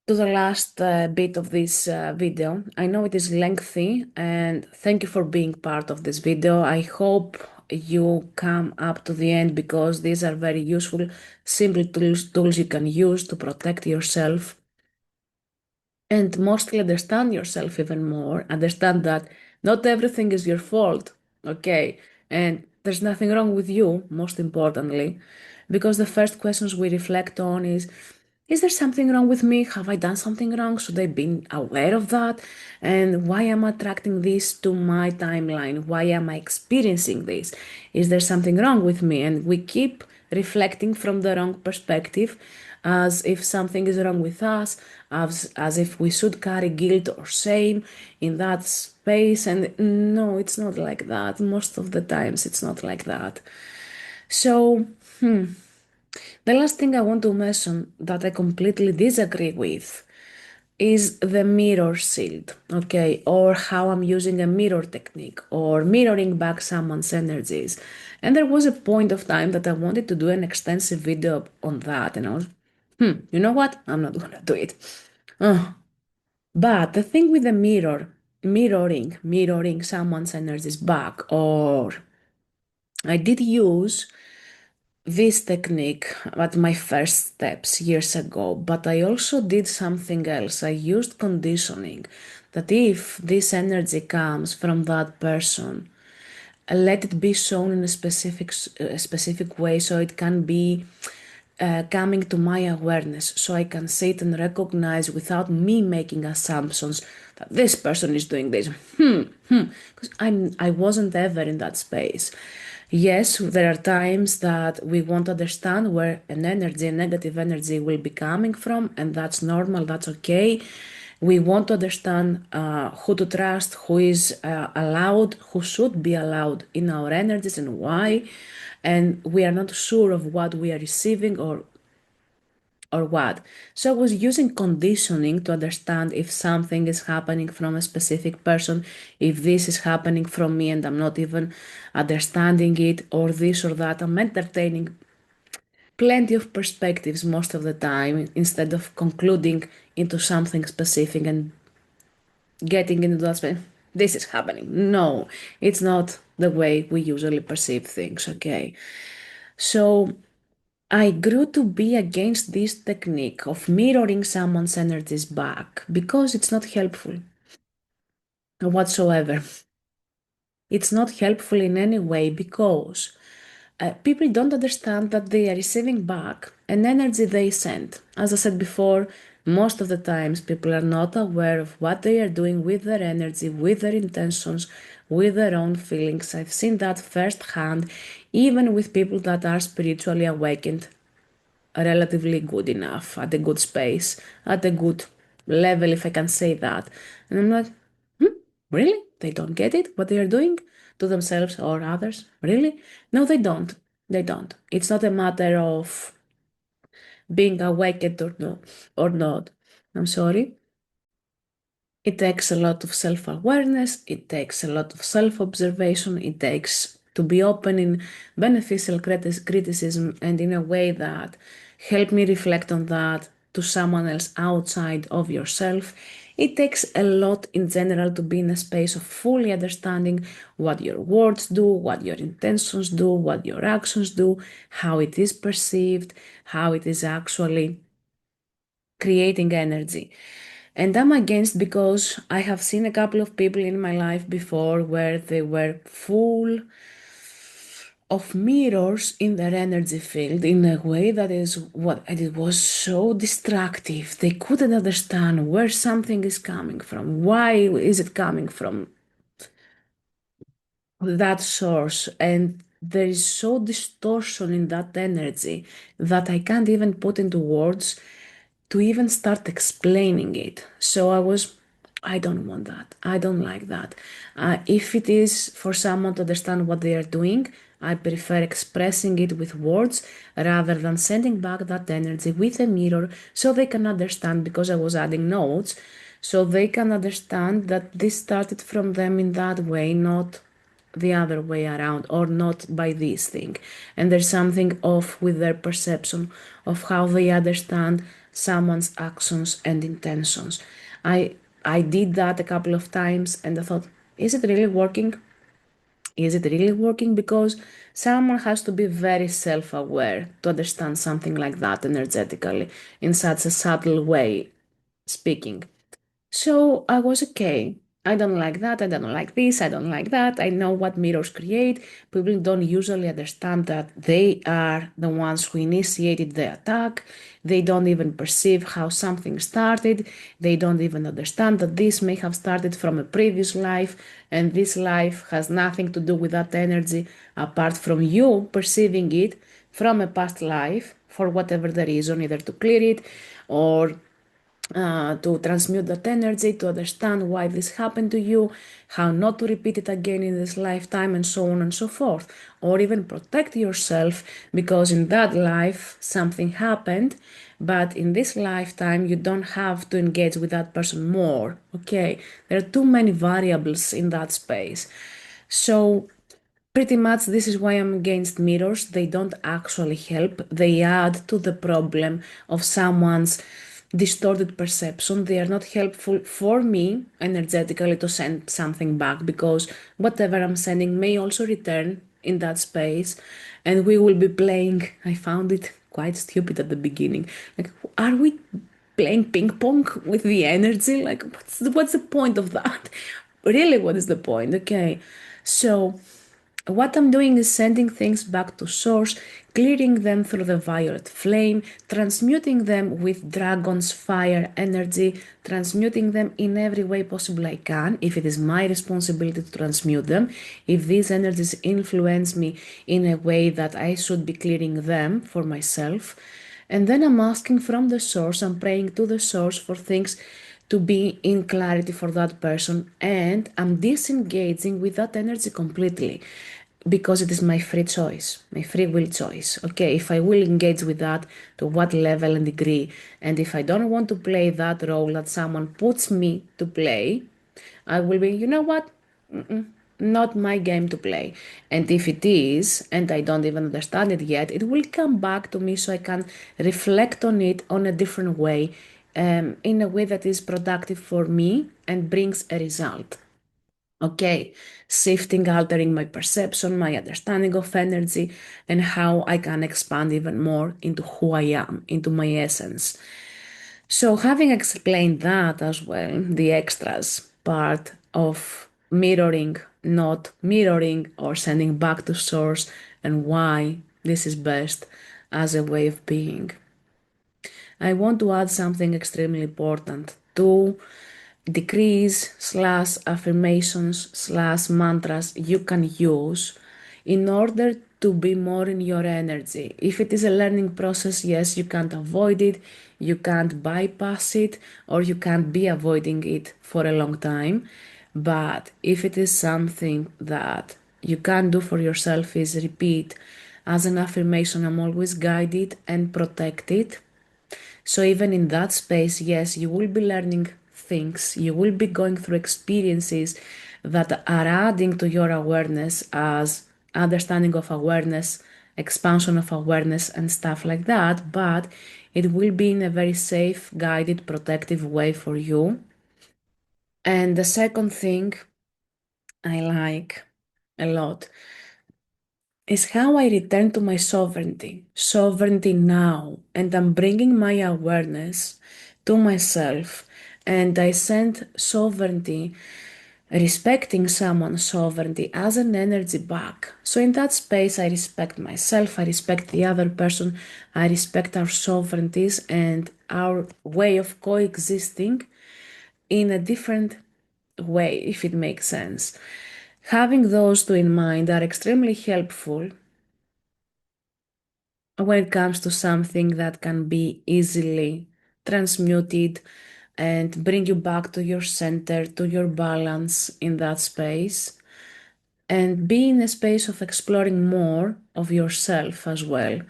to the last bit of this video. I know it is lengthy, and thank you for being part of this video. I hope you come up to the end because these are very useful, simple tools you can use to protect yourself and mostly understand yourself even more. Understand that not everything is your fault, okay? And there's nothing wrong with you, most importantly, because the first questions we reflect on is there something wrong with me? Have I done something wrong? Should I be aware of that? And why am I attracting this to my timeline? Why am I experiencing this? Is there something wrong with me? And we keep reflecting from the wrong perspective, as if something is wrong with us, as if we should carry guilt or shame in that space. And no, it's not like that. Most of the times, it's not like that. So, the last thing I want to mention that I completely disagree with is the mirror shield, okay, or how I'm using a mirror technique or mirroring back someone's energies. And there was a point of time that I wanted to do an extensive video on that, and I was, you know what? I'm not gonna do it. Oh, But the thing with the mirroring someone's energies back, or I did use this technique at my first steps years ago, but I also did something else. I used conditioning that if this energy comes from that person, let it be shown in a specific way so it can be coming to my awareness, so I can see it and recognize without me making assumptions that this person is doing this. Because I wasn't ever in that space. Yes, there are times that we won't understand where an energy, a negative energy, will be coming from, and that's normal, that's okay. We want to understand who to trust, who is allowed, who should be allowed in our energies, and why. And we are not sure of what we are receiving or what. So I was using conditioning to understand if something is happening from a specific person, if this is happening from me and I'm not even understanding it, or this or that. I'm entertaining plenty of perspectives most of the time instead of concluding into something specific and getting into that space. This is happening. No, it's not the way we usually perceive things, okay? So I grew to be against this technique of mirroring someone's energies back because it's not helpful whatsoever. It's not helpful in any way because people don't understand that they are receiving back an energy they sent. As I said before, most of the times people are not aware of what they are doing with their energy, with their intentions, with their own feelings. I've seen that firsthand, even with people that are spiritually awakened, relatively good enough, at a good space, at a good level, if I can say that. And I'm like, really? They don't get it, what they are doing to themselves or others? Really? No, they don't. They don't. It's not a matter of being awakened or not. Or not. I'm sorry. It takes a lot of self awareness, it takes a lot of self observation, it takes to be open in beneficial criticism and in a way that help me reflect on that to someone else outside of yourself. It takes a lot in general to be in a space of fully understanding what your words do, what your intentions do, what your actions do, how it is perceived, how it is actually creating energy. And I'm against because I have seen a couple of people in my life before where they were full of mirrors in their energy field in a way that is what it was so destructive. They couldn't understand where something is coming from. Why is it coming from that source? And there is so distortion in that energy that I can't even put into words to even start explaining it. So I don't want that. I don't like that. If it is for someone to understand what they are doing, I prefer expressing it with words rather than sending back that energy with a mirror so they can understand, because I was adding notes, so they can understand that this started from them in that way, not the other way around, or not by this thing. And there's something off with their perception of how they understand someone's actions and intentions. I did that a couple of times and I thought, is it really working? Is it really working? Because someone has to be very self aware to understand something like that energetically in such a subtle way, speaking. So I was okay. I don't like that. I don't like this. I don't like that. I know what mirrors create. People don't usually understand that they are the ones who initiated the attack. They don't even perceive how something started. They don't even understand that this may have started from a previous life, and this life has nothing to do with that energy apart from you perceiving it from a past life for whatever the reason, either to clear it or to transmute that energy, to understand why this happened to you, how not to repeat it again in this lifetime, and so on and so forth. Or even protect yourself because in that life something happened, but in this lifetime you don't have to engage with that person more. Okay, there are too many variables in that space. So pretty much, this is why I'm against mirrors. They don't actually help. They add to the problem of someone's distorted perception. They are not helpful for me energetically to send something back, because whatever I'm sending may also return in that space, and we will be playing. I found it quite stupid at the beginning. Like, are we playing ping pong with the energy? Like, what's the point of that? Really, what is the point? Okay, so what I'm doing is sending things back to source, clearing them through the violet flame, transmuting them with dragon's fire energy, transmuting them in every way possible I can, if it is my responsibility to transmute them, if these energies influence me in a way that I should be clearing them for myself. And then I'm asking from the source, I'm praying to the source for things to be in clarity for that person, and I'm disengaging with that energy completely, because it is my free choice, my free will choice. Okay, if I will engage with that, to what level and degree, and if I don't want to play that role that someone puts me to play, I will be, you know what? Not my game to play. And if it is, and I don't even understand it yet, it will come back to me so I can reflect on it on a different way, in a way that is productive for me and brings a result. Okay, shifting, altering my perception, my understanding of energy, and how I can expand even more into who I am, into my essence. So, having explained that as well, the extras part of mirroring, not mirroring, or sending back to source, and why this is best as a way of being, I want to add something extremely important to decrees slash affirmations slash mantras you can use in order to be more in your energy. If it is a learning process, yes, you can't avoid it, you can't bypass it, or you can't be avoiding it for a long time. But if it is something that you can do for yourself, is repeat as an affirmation, I'm always guided and protected. So even in that space, yes, you will be learning things, you will be going through experiences that are adding to your awareness as understanding of awareness, expansion of awareness, and stuff like that, but it will be in a very safe, guided, protective way for you. And the second thing I like a lot is how I return to my sovereignty, sovereignty now, and I'm bringing my awareness to myself, and I send sovereignty, respecting someone's sovereignty as an energy back. So in that space, I respect myself, I respect the other person, I respect our sovereignties and our way of coexisting in a different way, if it makes sense. Having those two in mind are extremely helpful when it comes to something that can be easily transmuted and bring you back to your center, to your balance in that space, and be in a space of exploring more of yourself as well,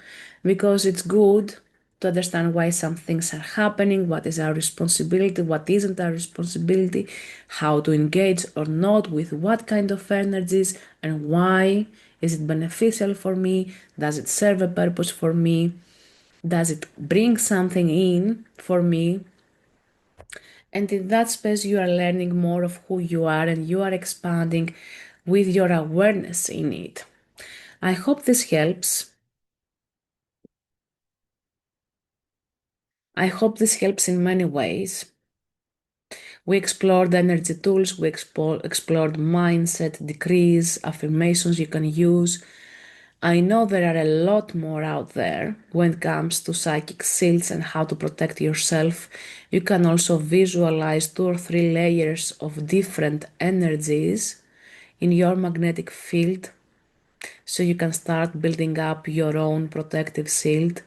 because it's good to understand why some things are happening, what is our responsibility, what isn't our responsibility, how to engage or not with what kind of energies, and why is it beneficial for me, does it serve a purpose for me, does it bring something in for me. And in that space, you are learning more of who you are, and you are expanding with your awareness in it. I hope this helps. I hope this helps in many ways. We explored energy tools, we explored mindset, decrees, affirmations you can use. I know there are a lot more out there when it comes to psychic shields and how to protect yourself. You can also visualize 2 or 3 layers of different energies in your magnetic field, so you can start building up your own protective shield.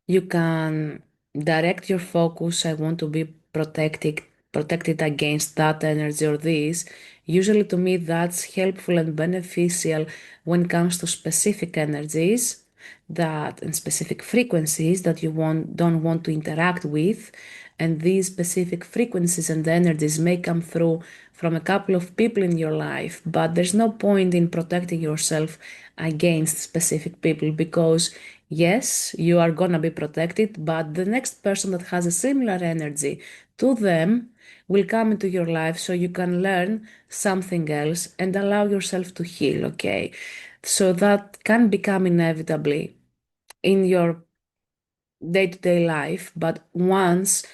You can direct your focus. I want to be protected against that energy or this. Usually to me that's helpful and beneficial when it comes to specific energies that and specific frequencies that you don't want to interact with. And these specific frequencies and energies may come through from a couple of people in your life, but there's no point in protecting yourself against specific people because, yes, you are gonna be protected, but the next person that has a similar energy to them will come into your life so you can learn something else and allow yourself to heal, okay? So that can become inevitably in your day-to-day life, but once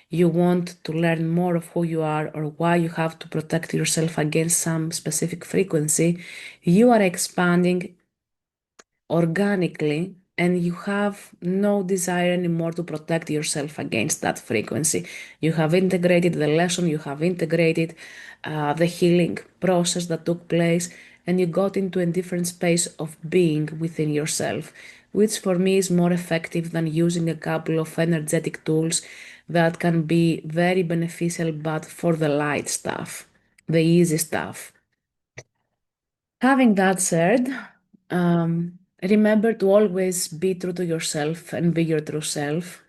you want to learn more of who you are or why you have to protect yourself against some specific frequency, you are expanding organically and you have no desire anymore to protect yourself against that frequency. You have integrated the lesson, you have integrated the healing process that took place, and you got into a different space of being within yourself, which for me is more effective than using a couple of energetic tools that can be very beneficial but for the light stuff, the easy stuff. Having that said, remember to always be true to yourself and be your true self.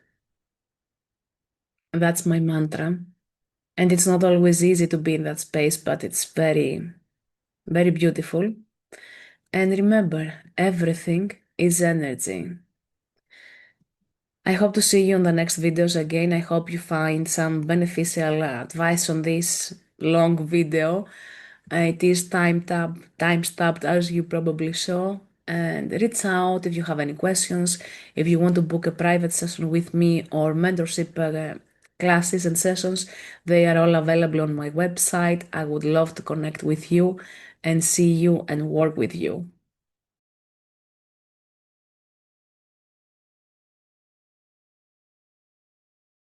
That's my mantra. And it's not always easy to be in that space, but it's very, very beautiful. And remember, everything is energy. I hope to see you on the next videos again. I hope you find some beneficial advice on this long video. It is time stamped as you probably saw. And reach out if you have any questions. If you want to book a private session with me or mentorship classes and sessions, they are all available on my website. I would love to connect with you and see you and work with you.